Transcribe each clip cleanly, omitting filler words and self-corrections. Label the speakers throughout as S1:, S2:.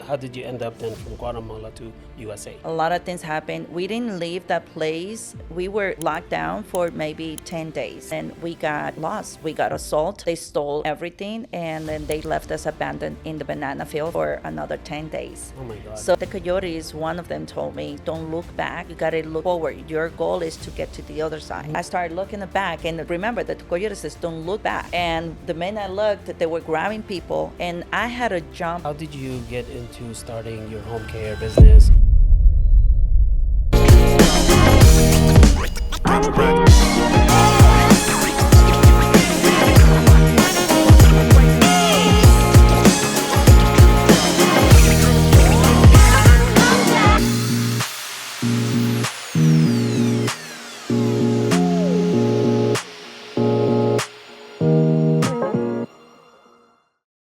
S1: how did you end up then from Guatemala to USA?
S2: A lot of things happened. We didn't leave that place. We were locked down for maybe 10 days and we got lost. We got assaulted. They stole everything and then they left us abandoned in the banana field for another 10 days.
S1: Oh my God.
S2: So the coyotes, one of them told me, don't look back. You got to look forward. Your goal is to get to the other side. I started looking back and remember that the coyote says, don't look back. And the minute I looked, they were grabbing people and I had to jump.
S1: How did you get into starting your home care business?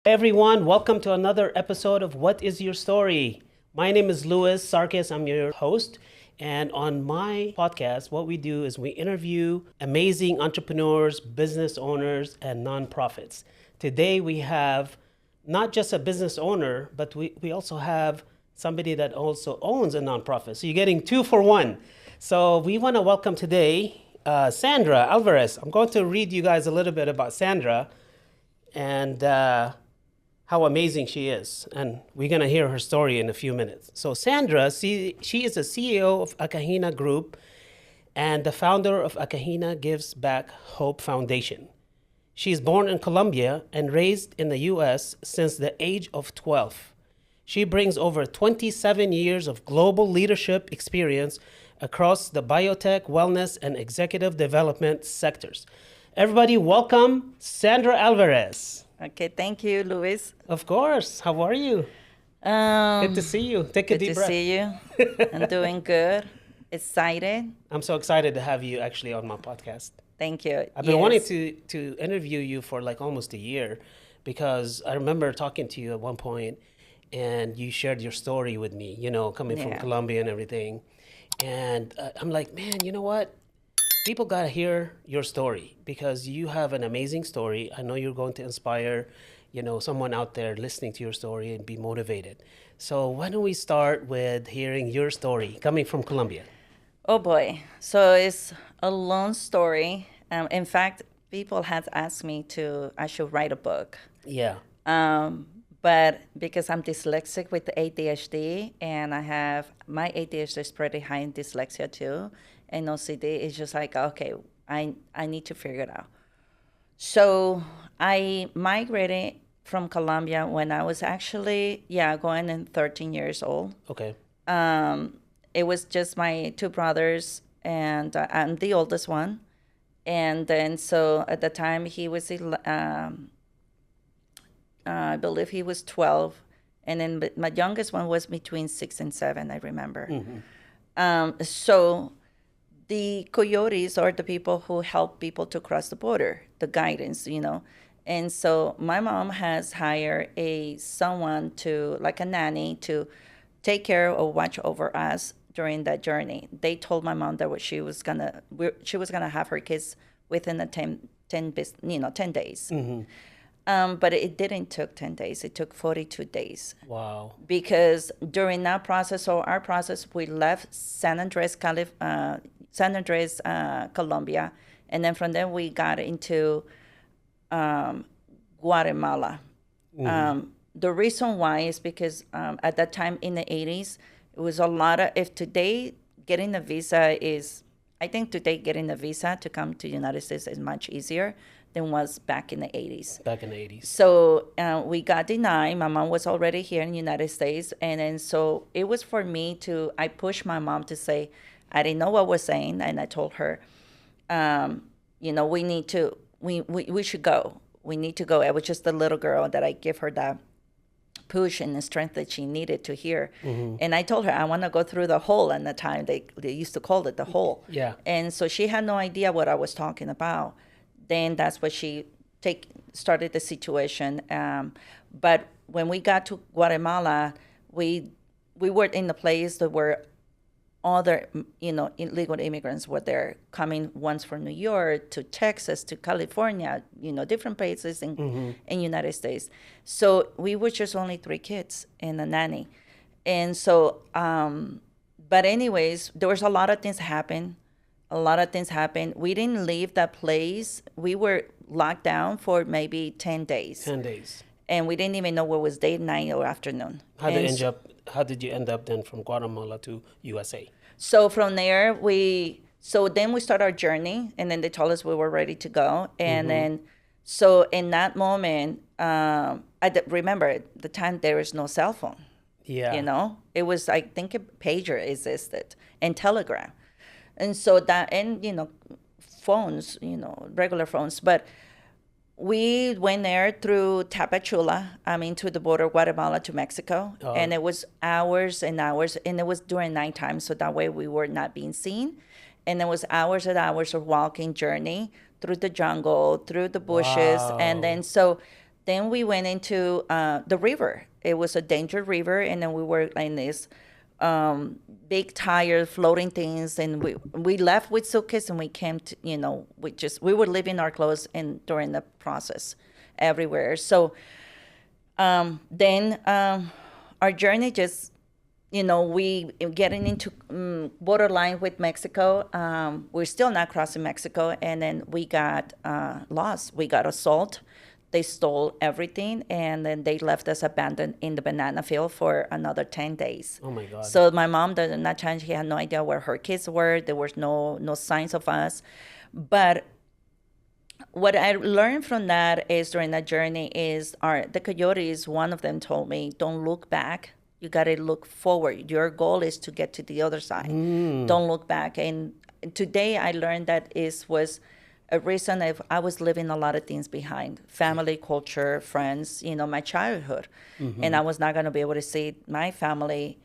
S1: Hey everyone, welcome to another episode of What is Your Story? My name is Louis Sarkis, I'm your host. And on my podcast, what we do is we interview amazing entrepreneurs, business owners, and nonprofits. Today we have not just a business owner, but we also have somebody that also owns a nonprofit. So you're getting two for one. So we want to welcome today Sandra Alvarez. I'm going to read you guys a little bit about Sandra and how amazing she is. And we're going to hear her story in a few minutes. So Sandra, she is the CEO of Akahina Group and the founder of Akahina Gives Back Hope Foundation. She is born in Colombia and raised in the U.S. since the age of 12. She brings over 27 years of global leadership experience across the biotech, wellness, and executive development sectors. Everybody welcome Sandra Alvarez.
S2: Okay, thank you, Luis.
S1: Of course. How are you? Good to see you. Take a deep breath.
S2: Good to see you. I'm doing good. Excited.
S1: I'm so excited to have you actually on my podcast.
S2: Thank you.
S1: I've been wanting to interview you for like almost a year because I remember talking to you at one point and you shared your story with me, you know, coming from Colombia and everything. And I'm like, man, you know what? People got to hear your story because you have an amazing story. I know you're going to inspire, you know, someone out there listening to your story and be motivated. So why don't we start with hearing your story coming from Colombia?
S2: Oh boy. So it's a long story. In fact, people had asked me I should write a book.
S1: Yeah.
S2: But because I'm dyslexic with the ADHD and my ADHD is pretty high in dyslexia too. And OCD is just like, okay, I need to figure it out. So I migrated from Colombia when I was actually, going in 13 years old.
S1: Okay.
S2: It was just my two brothers and I'm the oldest one. And then so at the time he was, I believe he was 12. And then my youngest one was between 6 and 7, I remember. Mm-hmm. So the coyotes are the people who help people to cross the border, the guidance, you know. And so my mom has hired someone like a nanny to take care or watch over us during that journey. They told my mom that she was gonna have her kids within the 10 days. Mm-hmm. But it didn't take 10 days. It took 42 days.
S1: Wow.
S2: Because during that process, or our process, we left San Andres, Colombia. And then from there, we got into Guatemala. Mm-hmm. The reason why is because at that time in the 80s, it was a lot of, I think today getting a visa to come to the United States is much easier than was back in the 80s.
S1: Back in the 80s.
S2: So we got denied. My mom was already here in the United States. And then so it was for me I pushed my mom to say, I didn't know what I was saying. And I told her, we should go. We need to go. I was just a little girl that I give her that push and the strength that she needed to hear. Mm-hmm. And I told her, I want to go through the hole. And the time they used to call it the hole.
S1: Yeah.
S2: And so she had no idea what I was talking about. Then that's what she started the situation. But when we got to Guatemala, we were in the place that were other, illegal immigrants were there, coming once from New York to Texas to California, different places in United States. So we were just only 3 kids and a nanny. And so, but anyways, there was a lot of things happen. We didn't leave that place. We were locked down for maybe 10 days.
S1: 10 days.
S2: And we didn't even know what was day, night, or afternoon.
S1: How did you end up then from Guatemala to USA?
S2: So from there, then we start our journey, and then they told us we were ready to go. And then, so in that moment, remember, the time there was no cell phone.
S1: Yeah.
S2: It was, I think a pager existed and telegram. And so phones, regular phones. But we went there through Tapachula, to the border of Guatemala to Mexico. Oh. And it was hours and hours, and it was during nighttime, so that way we were not being seen. And it was hours and hours of walking journey through the jungle, through the bushes. Wow. And then we went into the river. It was a dangerous river, and then we were in this big tire floating things, and we left with suitcase, and we came to, we were leaving our clothes during the process everywhere. So then our journey just, we getting into borderline with Mexico. We're still not crossing Mexico, and then we got lost. We got assaulted. They stole everything, and then they left us abandoned in the banana field for another 10 days.
S1: Oh, my God.
S2: So my mom did not change. She had no idea where her kids were. There was no signs of us. But what I learned from that is during that journey is the coyotes, one of them told me, don't look back. You got to look forward. Your goal is to get to the other side. Don't look back. And today I learned that was a reason I was leaving a lot of things behind: family, culture, friends, my childhood. And I was not going to be able to see my family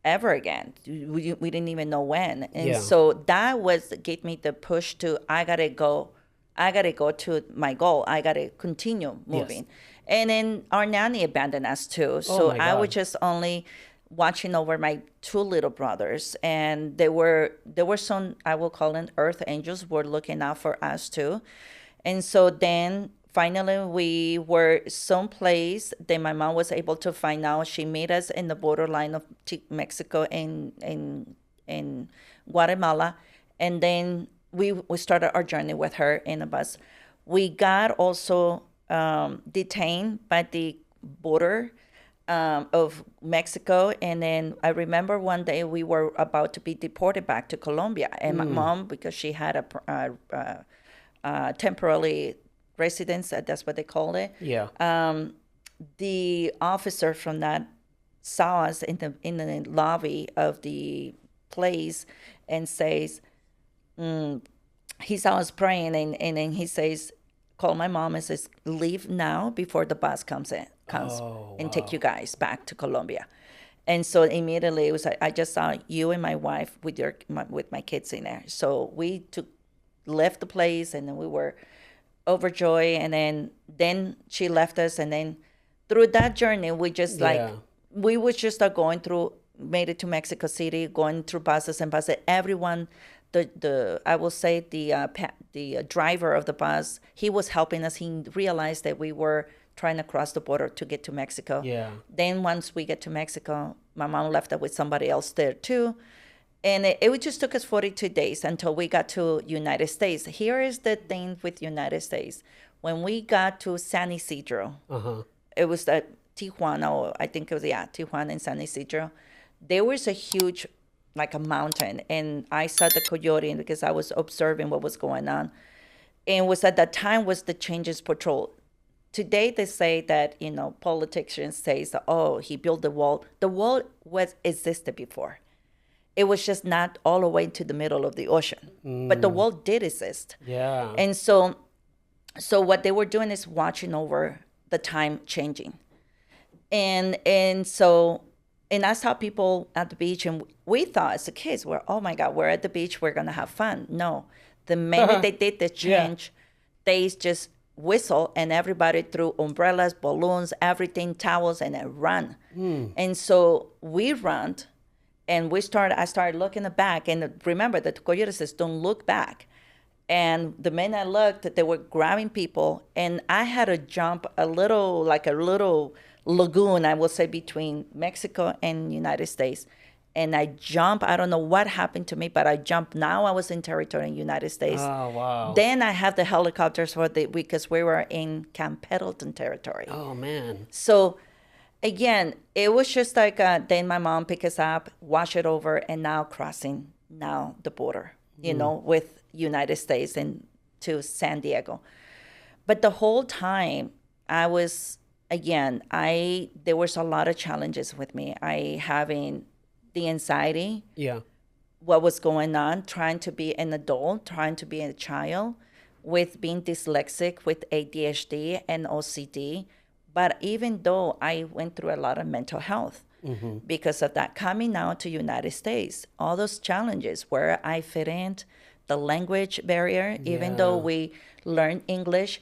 S2: ever again. We didn't even know when. And so that gave me the push to, I got to go to my goal. I got to continue moving. Yes. And then our nanny abandoned us too. So I was just only watching over my 2 little brothers, and there were some, I will call them earth angels, were looking out for us too. And so then finally we were someplace that my mom was able to find out. She met us in the borderline of Mexico and Guatemala, and then we started our journey with her in a bus. We got also detained by the border of Mexico, and then I remember one day we were about to be deported back to Colombia, and my mom, because she had a temporary residence, that's what they called it. Yeah. The officer from that saw us in the lobby of the place and says, he saw us praying, and then he says, call my mom and says, leave now before the bus comes and take you guys back to Colombia. And so immediately it was like, I just saw you and my wife with my kids in there. So we left the place, and then we were overjoyed. And then she left us, and then through that journey we just we would just start going through, made it to Mexico City, going through buses and buses. Everyone, I will say the driver of the bus, he was helping us. He realized that we were trying to cross the border to get to Mexico. Yeah. Then once we get to Mexico, my mom left us with somebody else there too. And it just took us 42 days until we got to United States. Here is the thing with United States. When we got to San Isidro, it was at Tijuana, or I think it was, Tijuana and San Isidro. There was a huge, like a mountain, and I saw the coyote because I was observing what was going on. And was at that time was the Changes Patrol. Today they say that, politicians say, he built the wall. The wall existed before. It was just not all the way to the middle of the ocean. But the wall did exist. Yeah. And so what they were doing is watching over the time changing. And I saw people at the beach, and we thought as kids, oh my God, we're at the beach, we're going to have fun. No. The minute they did the change, they just whistle, and everybody threw umbrellas, balloons, everything, towels, and then run. And so we ran, And I started looking back, and remember that the coyote says, don't look back. And the minute I looked, they were grabbing people, and I had to jump like a little lagoon, I will say, between Mexico and United States. And I jumped. I don't know what happened to me, but I jumped. Now I was in territory in United States.
S1: Oh, wow.
S2: Then I have the helicopters because we were in Camp Pendleton territory.
S1: Oh, man.
S2: So again, it was just like then my mom pick us up, wash it over, and now crossing the border, with United States and to San Diego. But the whole time I was, there was a lot of challenges with me. I having the anxiety, what was going on, trying to be an adult, trying to be a child, with being dyslexic, with ADHD and OCD. But even though I went through a lot of mental health because of that, coming out to United States, all those challenges where I fit in, the language barrier, even though we learned English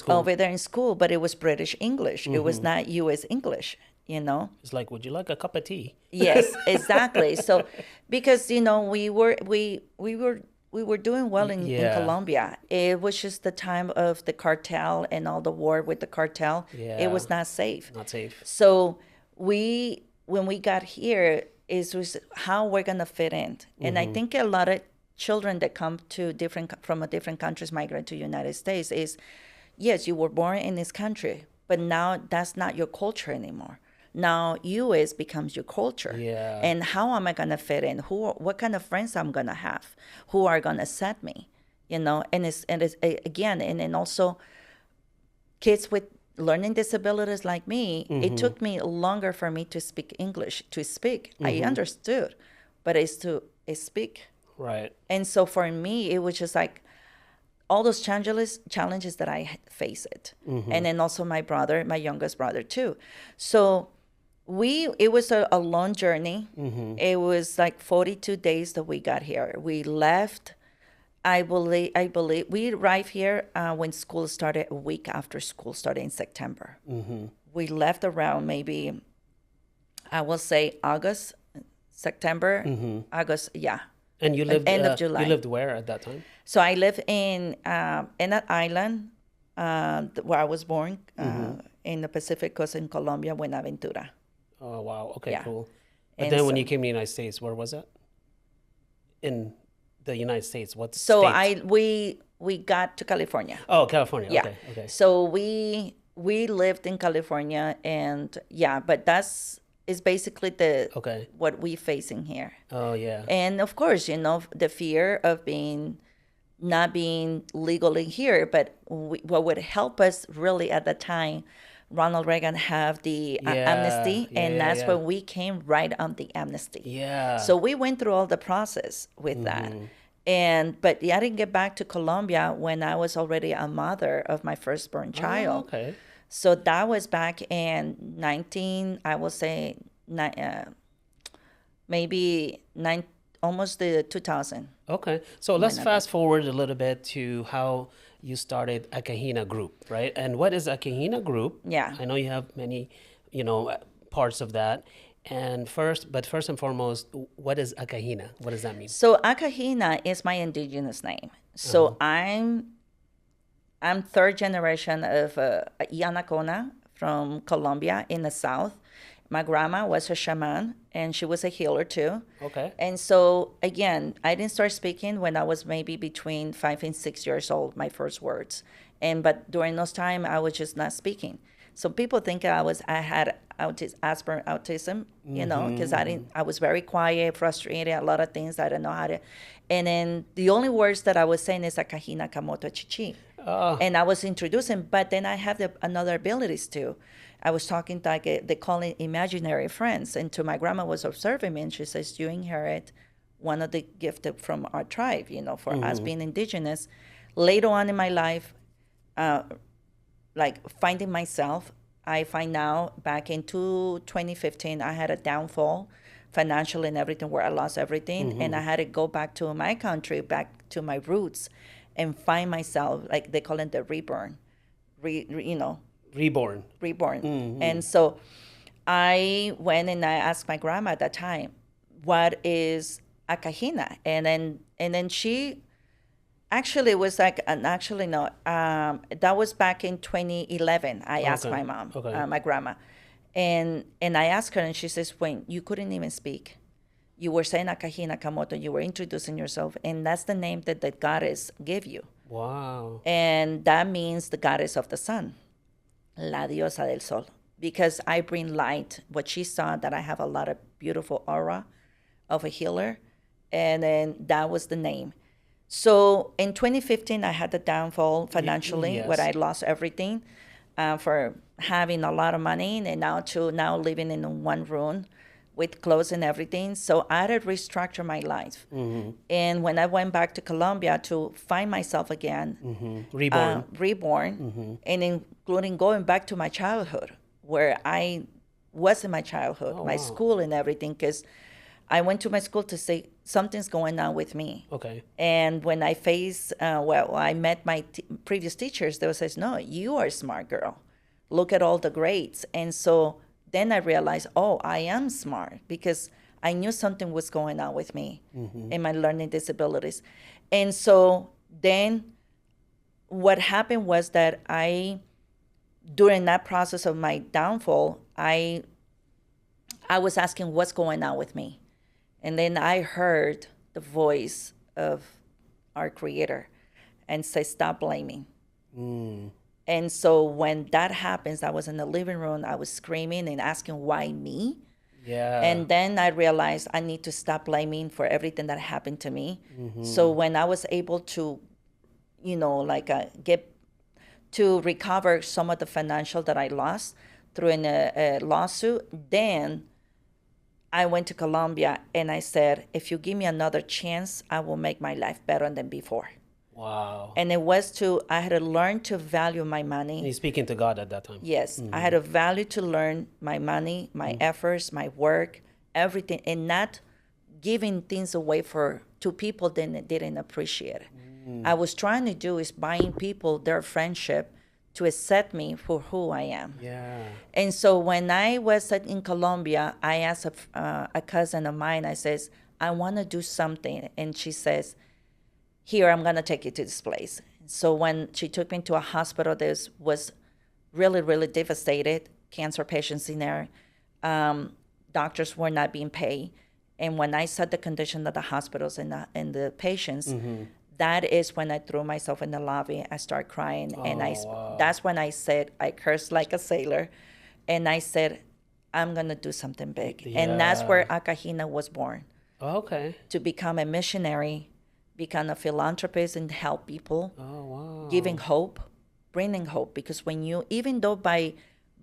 S2: over there in school, but it was British English. It was not U.S. English,
S1: It's like, would you like a cup of tea?
S2: Yes, exactly. So because, we were doing well in Colombia. It was just the time of the cartel and all the war with the cartel.
S1: Yeah.
S2: It was not safe.
S1: Not safe.
S2: So when we got here, it was how we're going to fit in. And I think a lot of children that come from different countries, migrate to United States, is, yes, you were born in this country, but now that's not your culture anymore. Now U.S. becomes your culture.
S1: Yeah.
S2: And how am I going to fit in? What kind of friends I'm going to have? Who are going to accept me? And it's again, and then also kids with learning disabilities like me, it took me longer for me to speak English, I understood, but it's to speak.
S1: Right.
S2: And so for me, it was just like all those challenges that I faced. And then also my youngest brother too. So it was a long journey. It was like 42 days that we got here. We left, I believe we arrived here when school started, a week after school started in September. We left around maybe, I will say September, August, yeah.
S1: And you lived
S2: end of July.
S1: You lived where at that time?
S2: So I live in an island where I was born, in the Pacific coast in Colombia, Buenaventura.
S1: Oh, wow. Okay,
S2: Yeah.
S1: cool. But
S2: And
S1: then when
S2: so-
S1: you came to the United States, where was that? In the United States, what
S2: So
S1: state?
S2: we got to California.
S1: Oh, California.
S2: Yeah.
S1: Okay.
S2: So we lived in California, and but is basically
S1: Okay.
S2: what we facing here.
S1: Oh, yeah.
S2: And of course, the fear of not being legally here, but what would help us really at the time, Ronald Reagan have the amnesty, and that's when we came right on the amnesty.
S1: Yeah.
S2: So we went through all the process with that. But I didn't get back to Colombia when I was already a mother of my firstborn child.
S1: Oh, okay.
S2: So that was back in almost the 2000.
S1: Okay. So let's fast forward a little bit to how you started a Kahina group, right? And what is a Kahina group?
S2: Yeah.
S1: I know you have many, parts of that. And first and foremost, what is a Kahina? What does that mean?
S2: So Akahina is my indigenous name. So I'm third generation of Yanacona from Colombia in the south. My grandma was a shaman, and she was a healer too.
S1: Okay.
S2: And so again, I didn't start speaking when I was maybe between 5 and 6 years old, my first words. But during those time, I was just not speaking. So people think I had autism, because I was very quiet, frustrated, a lot of things I didn't know how to. And then the only words that I was saying is Akahina Kamoto Chichi. And I was introducing, but then I have another abilities too. I was talking like they call it imaginary friends. And to my grandma was observing me, and she says, you inherit one of the gifts from our tribe, for us being indigenous. Later on in my life, like finding myself, I find out back in 2015, I had a downfall financial and everything, where I lost everything. And I had to go back to my country, back to my roots, and find myself, like they call it the reborn,
S1: Reborn.
S2: And so I went and I asked my grandma at that time, what is akahina, and then she actually was like, and actually no, that was back in 2011. I asked my mom, my grandma, and I asked her, and she says, when you couldn't even speak, you were saying akahina kamoto, you were introducing yourself, and that's the name that the goddess gave you.
S1: Wow.
S2: And that means the goddess of the sun, la diosa del sol, because I bring light. What she saw, that I have a lot of beautiful aura of a healer, and then that was the name. So in 2015, I had the downfall financially,
S1: yes.
S2: where I lost everything for having a lot of money, and now living in one room with clothes and everything. So I had to restructure my life. And when I went back to Colombia to find myself again, reborn, and including going back to my childhood, where I was in my childhood, my school and everything, because I went to my school to say something's going on with me.
S1: Okay.
S2: And when I I met my previous teachers, they would say, no, you are a smart girl. Look at all the grades. And so then I realized, oh, I am smart, because I knew something was going on with me in my learning disabilities. And so then what happened was that during that process of my downfall, I was asking what's going on with me. And then I heard the voice of our Creator and say, stop blaming. And so when that happens, I was in the living room, I was screaming and asking, why me?
S1: Yeah.
S2: And then I realized I need to stop blaming for everything that happened to me. So when I was able to, get to recover some of the financial that I lost through a lawsuit, then I went to Colombia and I said, if you give me another chance, I will make my life better than before.
S1: Wow.
S2: And I had to learn to value my money.
S1: And you're speaking to God at that time.
S2: Yes. I had a value to learn my money, my efforts, my work, everything, and not giving things away to people that didn't appreciate it. I was trying to do is buying people their friendship to accept me for who I am.
S1: Yeah.
S2: And so when I was in Colombia, I asked a cousin of mine, I says, I want to do something. And she says, here, I'm going to take you to this place. So when she took me to a hospital that was really, really devastated, cancer patients in there, doctors were not being paid. And when I saw the condition of the hospitals and the patients, that is when I threw myself in the lobby. I started crying. And that's when I said, I cursed like a sailor. And I said, I'm going to do something big. Yeah. And that's where Akahina was born.
S1: Okay.
S2: To become a missionary, become a philanthropist and help people, giving hope, bringing hope. Because when you, even though by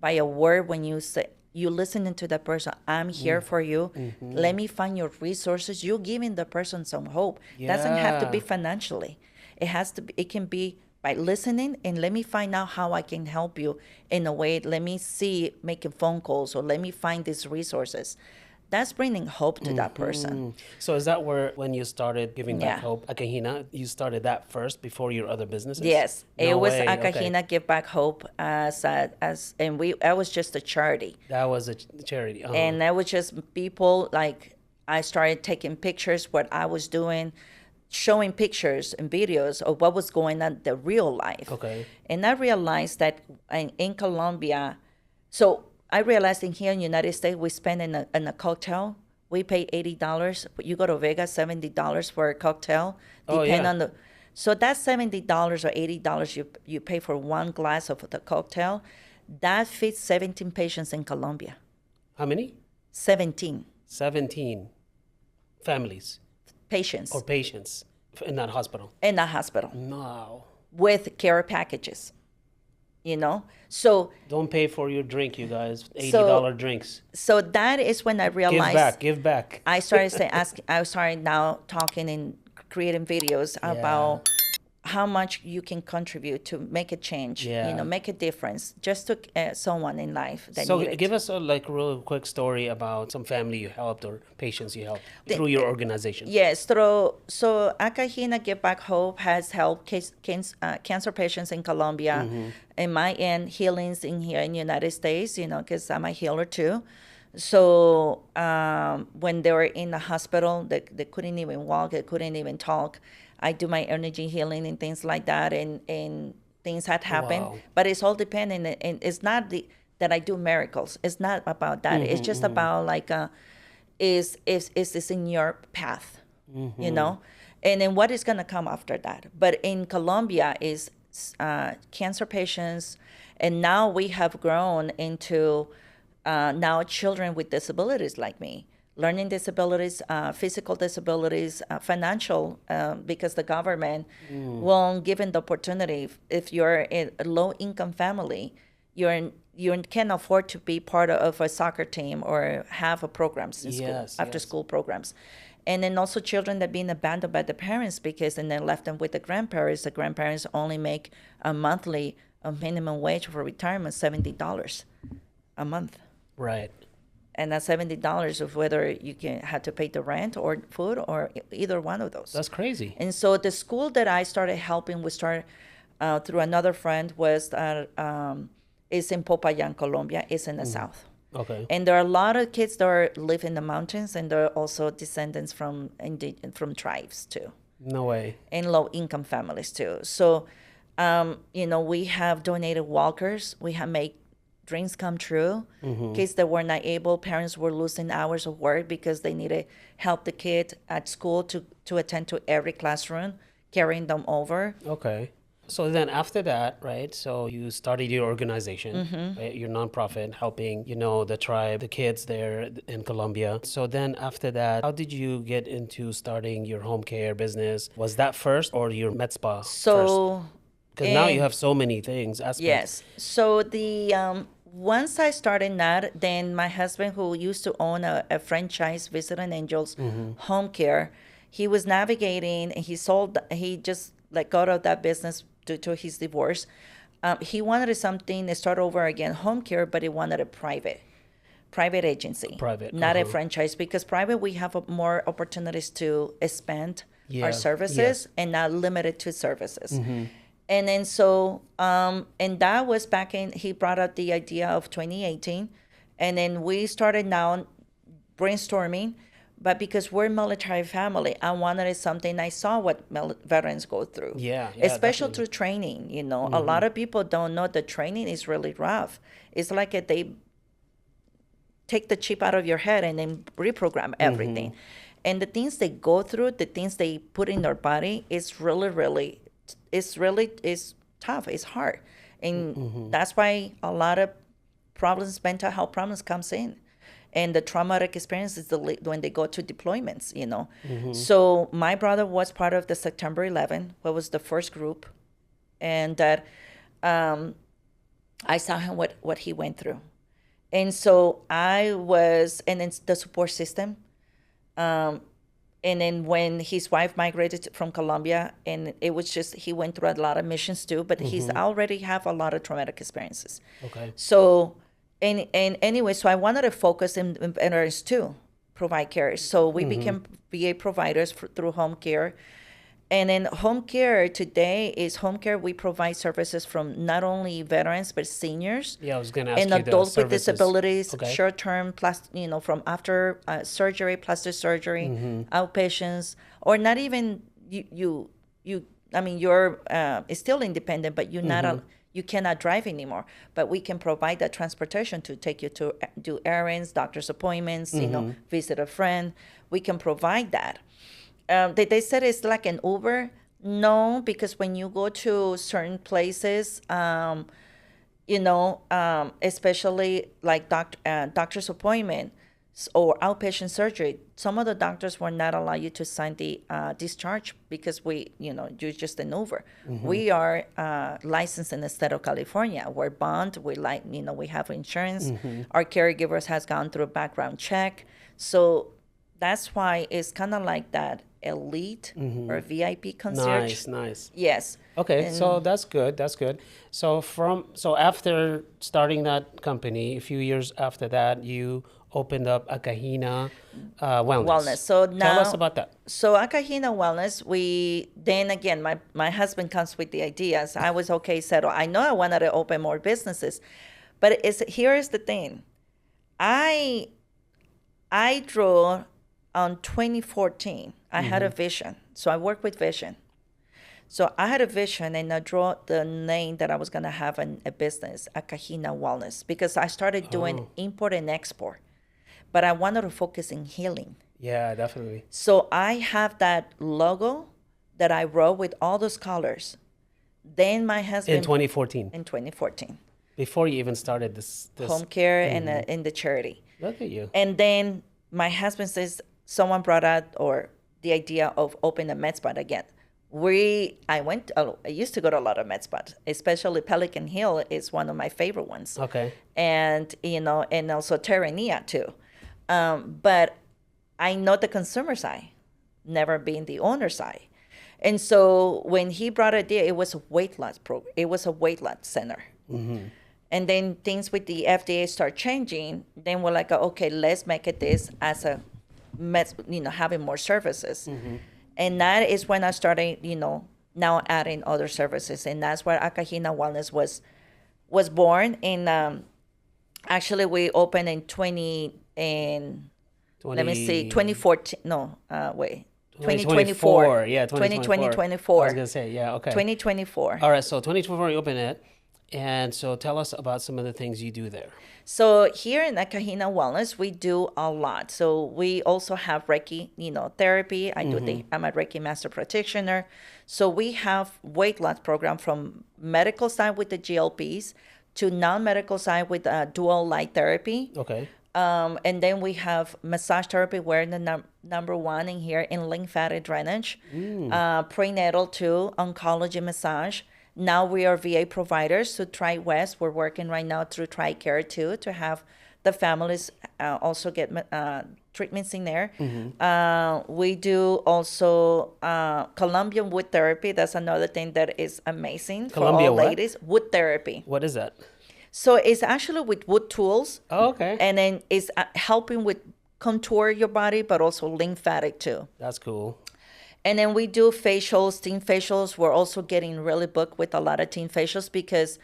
S2: a word, when you say, you listening to that person, I'm here for you, let me find your resources, you're giving the person some hope. Doesn't have to be financially. It can be by listening, and let me find out how I can help you in a way, let me see making phone calls, or let me find these resources. That's bringing hope to that person.
S1: So is that when you started giving back hope, Akahina, you started that first before your other businesses?
S2: Yes,
S1: No
S2: it was
S1: way.
S2: Akahina
S1: Okay.
S2: Give Back Hope I was just a charity.
S1: That was a charity.
S2: And that was just people, like, I started taking pictures, what I was doing, showing pictures and videos of what was going on, the real life.
S1: Okay.
S2: And I realized that in Colombia, so I realized in here in the United States, we spend in a cocktail, we pay $80. You go to Vegas, $70 for a cocktail. On so that's $70 or $80 you pay for one glass of the cocktail. That fits 17 patients in Colombia.
S1: How many?
S2: 17.
S1: 17 families.
S2: Patients.
S1: Or patients in that hospital.
S2: In a hospital.
S1: No.
S2: With care packages. So
S1: don't pay for your drink, you guys. $80 drinks.
S2: So that is when I realized.
S1: Give back.
S2: I started now talking and creating videos about how much you can contribute to make a change, make a difference, just to someone in life that
S1: So
S2: needed.
S1: give us a real quick story about some family you helped or patients you helped through your organization.
S2: Yes, so Akahina Give Back Hope has helped cancer patients in Colombia. In my end, healings in here in the United States, because I'm a healer too. So when they were in the hospital, they couldn't even walk, they couldn't even talk. I do my energy healing and things like that, and things had happened.
S1: Wow.
S2: But it's all dependent, and it's not that I do miracles. It's not about that. It's just about like, is this in your path, you know? And then what is going to come after that? But in Colombia is cancer patients, and now we have grown into now children with disabilities like me, learning disabilities, physical disabilities, financial, because the government won't give them the opportunity. If you're in a low income family, you can afford to be part of a soccer team or have a programs in school, after school programs. And then also children that are being abandoned by the parents because and then left them with the grandparents. The grandparents only make a monthly a minimum wage for retirement, $70 a month.
S1: Right.
S2: And that's $70 of whether you can have to pay the rent or food or either one of those.
S1: That's crazy.
S2: And so the school that I started helping, we started through another friend, was is in Popayan, Colombia. It's in the south.
S1: Okay.
S2: And there are a lot of kids that live in the mountains, and there are also descendants from tribes too.
S1: No way.
S2: And low income families too. So, we have donated walkers. We have made dreams come true. Kids that were not able, parents were losing hours of work because they needed help the kid at school to attend to every classroom, carrying them over.
S1: Okay. So then after that, right, so you started your organization, right, your nonprofit, helping, the tribe, the kids there in Colombia. So then after that, how did you get into starting your home care business? Was that first or your med spa first? Because now you have so many things.
S2: Yes. So once I started that, then my husband, who used to own a franchise, Visiting Angels Home Care, he was navigating, and he just got out of that business due to his divorce. He wanted something to start over again, home care, but he wanted a private agency, not a franchise, because private we have more opportunities to expand our services and not limited to services. And then and that was he brought up the idea of 2018, and then we started now brainstorming. But because we're a military family, I wanted something. I saw what veterans go through. Especially through training. A lot of people don't know the training is really rough. It's like they take the chip out of your head and then reprogram everything. And the things they go through, the things they put in their body, is really tough. It's hard. And that's why a lot of mental health problems comes in. And the traumatic experience is when they go to deployments, So my brother was part of the September 11, what was the first group. And that I saw him what he went through. And so and then the support system. And then when his wife migrated from Colombia, and it was just, he went through a lot of missions too, but he's already have a lot of traumatic experiences.
S1: Okay.
S2: So... And anyway, so I wanted to focus in veterans too, provide care. So we became VA providers through home care. And in home care today we provide services from not only veterans, but seniors.
S1: Yeah, I was going to ask
S2: and
S1: you
S2: adults
S1: the
S2: with disabilities,
S1: okay.
S2: short-term, from after surgery, plastic surgery, outpatients, or not even you're still independent, but you're not you cannot drive anymore, but we can provide that transportation to take you to do errands, doctor's appointments, visit a friend. We can provide that. They said it's like an Uber. No, because when you go to certain places, especially like doctor's appointment or outpatient surgery, some of the doctors will not allow you to sign the discharge because you're just an Uber. We are licensed in the state of California. We're bond. We have insurance. Our caregivers has gone through a background check. So that's why it's kind of like that elite or VIP concierge.
S1: Nice.
S2: Yes.
S1: Okay, so that's good. So after starting that company, a few years after that, you opened up Akahina Wellness.
S2: So now,
S1: tell us about that.
S2: So Akahina Wellness, my husband comes with the ideas. I was said, I know I wanted to open more businesses, but here is the thing. I I drew on 2014. I had a vision. So I work with vision. So I had a vision and I drew the name that I was going to have in a business, Akahina Wellness, because I started doing import and export, but I wanted to focus in healing.
S1: Yeah, definitely.
S2: So I have that logo that I wrote with all those colors. Then my husband...
S1: In 2014.
S2: In 2014.
S1: Before you even started this
S2: Home care and in the charity.
S1: Look at you.
S2: And then my husband says, someone brought out or the idea of opening a med spa again. I used to go to a lot of med spas, especially Pelican Hill is one of my favorite ones.
S1: Okay.
S2: And, and also Terranea too. But I know the consumer side, never being the owner side. And so when he brought it there, it was a weight loss program. It was a weight loss center. Mm-hmm. And then things with the FDA start changing. Then we're like, okay, let's make it this as a, having more services. Mm-hmm. And that is when I started, now adding other services. And that's where Akahina Wellness was born. And actually, we opened in 2014. No, wait. 2024.
S1: Yeah,
S2: 2024.
S1: I was going to say, yeah, okay.
S2: 2024.
S1: All right, so 2024, you open it. And so tell us about some of the things you do there.
S2: So here in Akahina Wellness, we do a lot. So we also have Reiki, therapy. I'm a Reiki master practitioner. So we have weight loss program from medical side with the GLPs to non-medical side with dual light therapy.
S1: Okay.
S2: And then we have massage therapy. We're the number one in here in lymphatic drainage, prenatal too, oncology massage. Now we are VA providers. So Tri-West, we're working right now through TRICARE too to have the families also get treatments in there. Mm-hmm. We do also Colombian wood therapy. That's another thing that is amazing
S1: Colombia
S2: for all
S1: what?
S2: ladies. Wood therapy.
S1: What is that?
S2: So it's actually with wood tools.
S1: Oh, okay.
S2: And then it's helping with contour your body, but also lymphatic too.
S1: That's cool.
S2: And then we do facials, teen facials. We're also getting really booked with a lot of teen facials because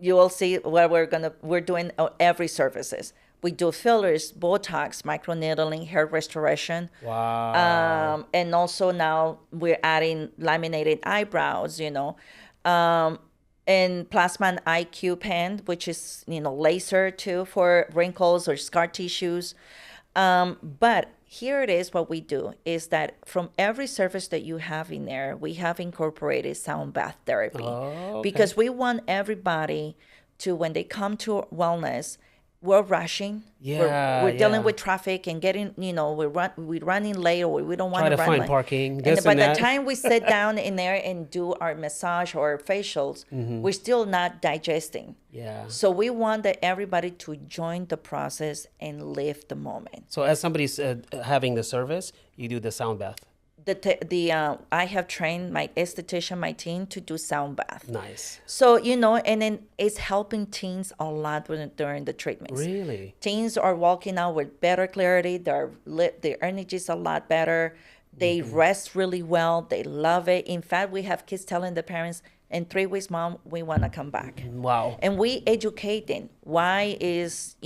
S2: you will see where we're doing every services. We do fillers, Botox, microneedling, hair restoration.
S1: Wow.
S2: And also now we're adding laminated eyebrows, and plasma IQ pen, which is, laser too for wrinkles or scar tissues. But here it is, what we do is that from every service that you have in there, we have incorporated sound bath therapy. Oh, okay. Because we want everybody to, when they come to wellness, we're rushing.
S1: Yeah,
S2: we're dealing with traffic and getting, we're running late or we don't want
S1: to
S2: run
S1: find
S2: late.
S1: Parking.
S2: And by the time we sit down in there and do our massage or facials, we're still not digesting.
S1: Yeah.
S2: So we want that everybody to join the process and live the moment.
S1: So as somebody's having the service, you do the sound bath.
S2: I have trained my esthetician, my team, to do sound bath.
S1: Nice.
S2: So, and then it's helping teens a lot during the treatments.
S1: Really?
S2: Teens are walking out with better clarity. Their energy is a lot better. They rest really well. They love it. In fact, we have kids telling the parents, in 3 weeks, Mom, we want to come back.
S1: Wow.
S2: And we educate them. Why is,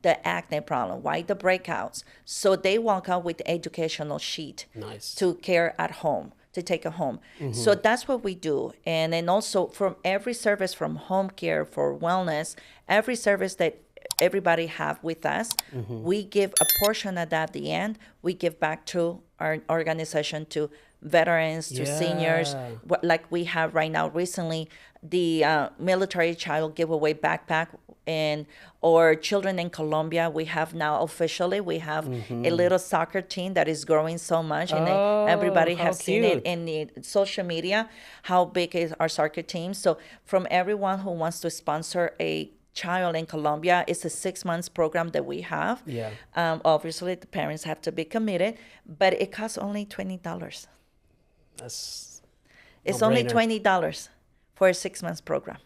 S2: the acne problem? Why the breakouts? So they walk out with the educational sheet.
S1: Nice.
S2: To care at home, to take it home. So that's what we do. And then also from every service, from home care for wellness, every service that everybody have with us, we give a portion of that at the end. We give back to our organization, to veterans, to seniors, like we have right now recently, the military child giveaway backpack, or children in Colombia. We have now officially, we have a little soccer team that is growing so much, and everybody has seen it in the social media, how big is our soccer team. So from everyone who wants to sponsor a child in Colombia, it's a 6 months program that we have.
S1: Yeah.
S2: Obviously, the parents have to be committed, but it costs only $20. It's only $20 for a 6 months program.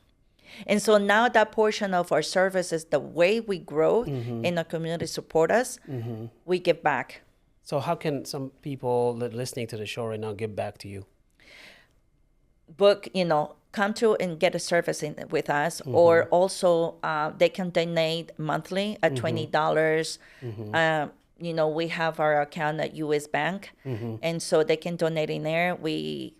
S2: And so now that portion of our services, the way we grow in the community support us, we give back.
S1: So how can some people listening to the show right now give back to you?
S2: Book, come to and get a service with us, or also they can donate monthly at $20. we have our account at U.S. Bank, and so they can donate in there. We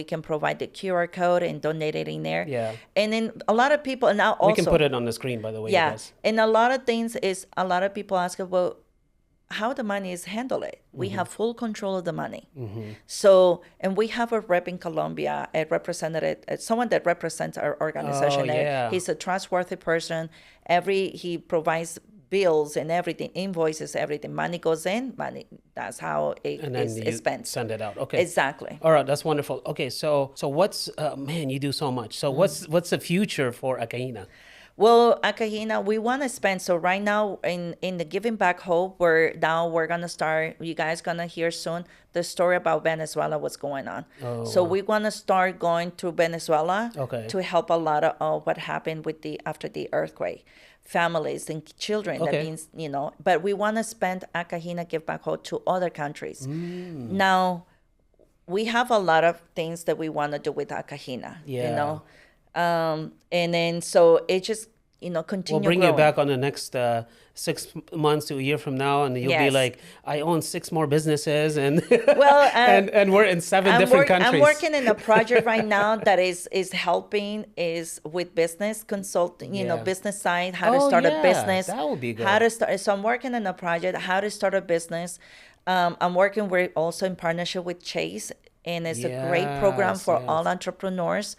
S2: can provide the QR code and donate it in there.
S1: Yeah.
S2: And then a lot of people now also.
S1: We can put it on the screen, by the way.
S2: Yeah.
S1: You guys.
S2: And a lot of things is a lot of people ask, well, how the money is handled. We have full control of the money. So, and we have a rep in Colombia, a representative, someone that represents our organization.
S1: Oh, yeah.
S2: He's a trustworthy person. He provides bills and everything, invoices, everything. Money goes in, that's how
S1: And then you
S2: it's spent.
S1: send it out. Okay.
S2: Exactly.
S1: All right, that's wonderful. Okay, so what's man, you do so much. So what's the future for Acajina?
S2: Well, Acajina, we want to spend. So right now in the Giving Back Hope, we're going to start, you guys going to hear soon the story about Venezuela, what's going on.
S1: Oh,
S2: so
S1: wow.
S2: we want to start going to Venezuela
S1: Okay.
S2: to help a lot of what happened after the earthquake. Families and children.
S1: Okay.
S2: That means, but we want to spend Acajina Give Back Hope to other countries. Now, we have a lot of things that we want to do with Acajina,
S1: Yeah.
S2: And then so it just continue
S1: We'll bring
S2: growing.
S1: you back on the next 6 months to a year from now, and you'll be
S2: Yes.
S1: like, I own 6 more businesses, and
S2: Well,
S1: and we're in 7 different countries.
S2: I'm working in a project right now that is helping with business consulting,
S1: Yeah.
S2: business side, how to
S1: Oh,
S2: start
S1: yeah,
S2: a business.
S1: that would be good.
S2: How to start. So I'm working in a project, how to start a business. I'm working also in partnership with Chase, and it's a great program
S1: Yes,
S2: for
S1: yes.
S2: all entrepreneurs.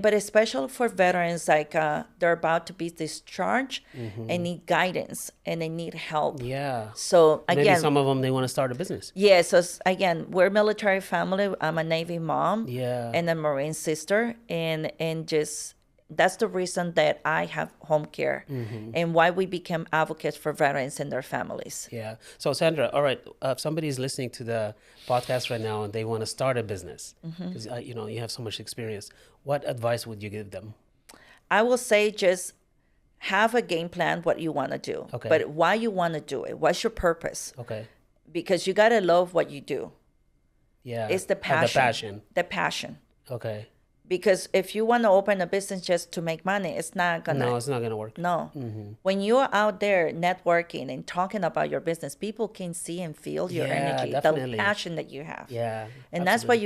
S2: But especially for veterans, like they're about to be discharged and need guidance and they need help.
S1: Yeah.
S2: So
S1: Maybe
S2: again,
S1: some of them, they want to start a business.
S2: yeah, so again, we're a military family. I'm a Navy mom
S1: Yeah.
S2: and a Marine sister, and just that's the reason that I have home care and why we became advocates for veterans and their families.
S1: Yeah. So Sandra, all right, if somebody's listening to the podcast right now and they want to start a business, because you have so much experience, what advice would you give them?
S2: I will say just have a game plan what you want to do,
S1: Okay.
S2: but why you want to do it. What's your purpose?
S1: Okay.
S2: Because you got to love what you do.
S1: Yeah.
S2: It's the
S1: Have
S2: passion.
S1: the passion.
S2: The passion.
S1: Okay.
S2: Because if you want to open a business just to make money, it's not going to.
S1: No, it's not going to work.
S2: No. When you're out there networking and talking about your business, people can see and feel your
S1: Yeah,
S2: energy,
S1: definitely.
S2: the passion that you have.
S1: Yeah.
S2: And that's what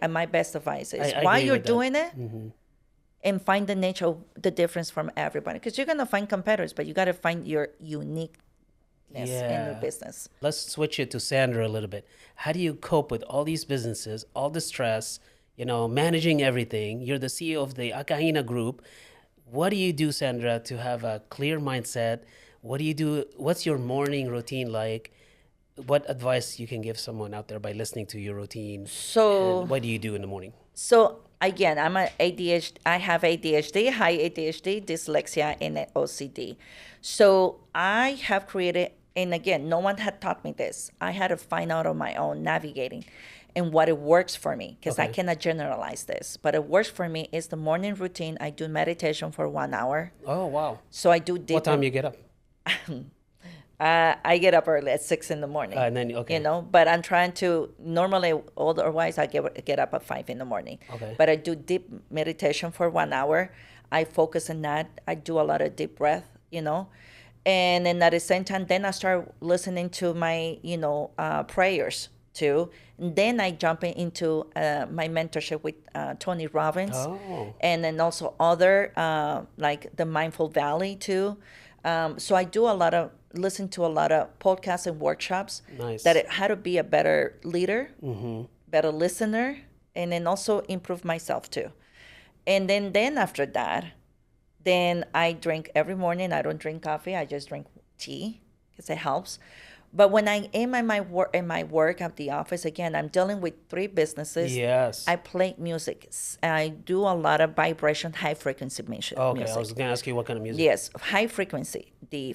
S2: my best advice is.
S1: I
S2: While
S1: agree
S2: you're
S1: with that.
S2: doing it, and find the nature of the difference from everybody. Because you're going to find competitors, but you got to find your uniqueness in your
S1: Yeah.
S2: business.
S1: Let's switch it to Sandra a little bit. How do you cope with all these businesses, all the stress, managing everything? You're the CEO of the Acajina Group. What do you do, Sandra, to have a clear mindset? What do you do? What's your morning routine like? What advice you can give someone out there by listening to your routine?
S2: So,
S1: And what do you do in the morning?
S2: So again, I'm a ADHD. I have ADHD, high ADHD, dyslexia, and OCD. So I have created, and again, no one had taught me this. I had to find out on my own navigating and what it works for me, because I
S1: Okay.
S2: cannot generalize this. But it works for me is the morning routine. I do meditation for 1 hour.
S1: Oh, wow.
S2: So I do deep.
S1: What time you get up?
S2: I get up early at 6 in the morning.
S1: And then, okay.
S2: But I'm trying to normally, otherwise I get up at 5 in the morning.
S1: Okay.
S2: But I do deep meditation for 1 hour. I focus on that. I do a lot of deep breath, and then at the same time, then I start listening to my, prayers too. And then I jump into my mentorship with Tony Robbins,
S1: Oh.
S2: and then also other like the Mindful Valley too. So I do listen to a lot of podcasts and workshops
S1: Nice.
S2: how to be a better leader, better listener, and then also improve myself too. And then after that, then I drink every morning. I don't drink coffee. I just drink tea because it helps. But when I am in my work at the office, again, I'm dealing with 3 businesses.
S1: Yes.
S2: I play music. I do a lot of vibration, high frequency music.
S1: Okay, I was going to ask you what kind of music.
S2: Yes, high frequency. They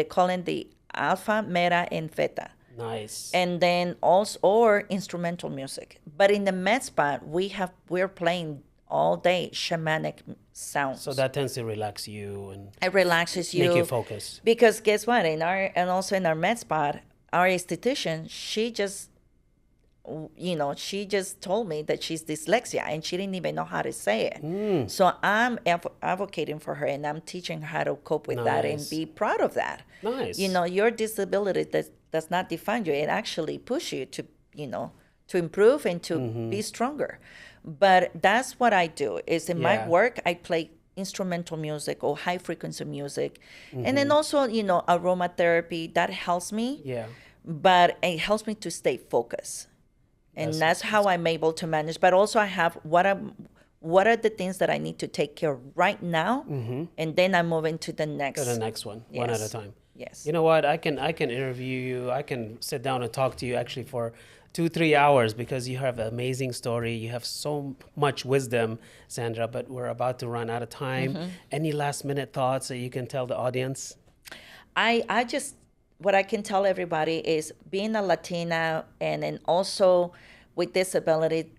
S2: call it the alpha, meta, and theta.
S1: Nice.
S2: And then also or instrumental music. But in the med spot, we're playing all day shamanic sounds.
S1: So that tends to relax you and
S2: it relaxes you.
S1: make you focus.
S2: Because guess what? And also in our med spot, our esthetician, she just she just told me that she's dyslexia and she didn't even know how to say it. So I'm advocating for her, and I'm teaching her how to cope with that and be proud of that.
S1: Nice.
S2: Your disability does not define you. It actually pushes you to, to improve and to be stronger. But that's what I do is in my work, I play instrumental music or high frequency music. And then also, aromatherapy, that helps me.
S1: Yeah.
S2: But it helps me to stay focused. And that's how I'm able to manage. But also I have what are the things that I need to take care of right now, and then I'm moving to the next.
S1: To the next one, one at a time.
S2: Yes.
S1: You know what? I can interview you. I can sit down and talk to you actually for 2-3 hours because you have an amazing story. You have so much wisdom, Sandra. But we're about to run out of time. Any last minute thoughts that you can tell the audience?
S2: I just, what I can tell everybody is being a Latina and then also with disability,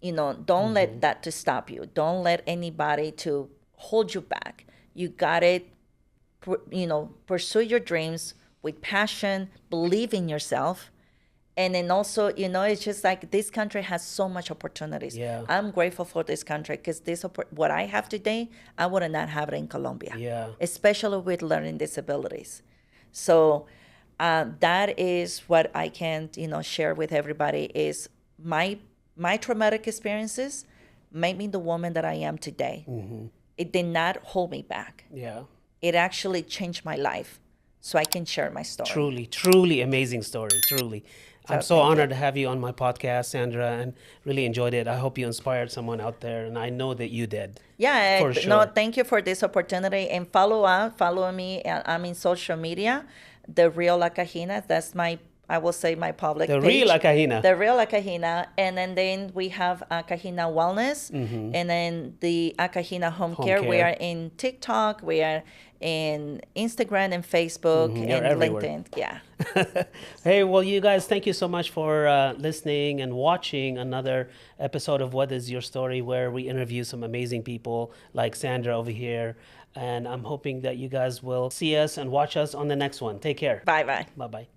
S2: don't let that to stop you. Don't let anybody to hold you back. You got it. Pursue your dreams with passion, believe in yourself. And then also, it's just like this country has so much opportunities.
S1: Yeah.
S2: I'm grateful for this country because what I have today, I would not have it in Colombia.
S1: Yeah.
S2: Especially with learning disabilities. So that is what I can, share with everybody is my traumatic experiences made me the woman that I am today. It did not hold me back.
S1: Yeah.
S2: It actually changed my life so I can share my story.
S1: Truly, truly amazing story. Truly. I'm so honored to have you on my podcast, Sandra, and really enjoyed it. I hope you inspired someone out there, and I know that you did.
S2: Yeah,
S1: for sure.
S2: No, thank you for this opportunity. And follow me. I'm in social media. The Real Acajina, that's I will say my public
S1: The
S2: page.
S1: Real Acajina.
S2: The Real Acajina. And then we have Acajina Wellness. And then the Acajina Home Care. We are in TikTok. We are in Instagram and Facebook and
S1: everywhere.
S2: LinkedIn. Yeah.
S1: Hey, well, you guys, thank you so much for listening and watching another episode of What is Your Story, where we interview some amazing people like Sandra over here. And I'm hoping that you guys will see us and watch us on the next one. Take care.
S2: Bye-bye.
S1: Bye-bye.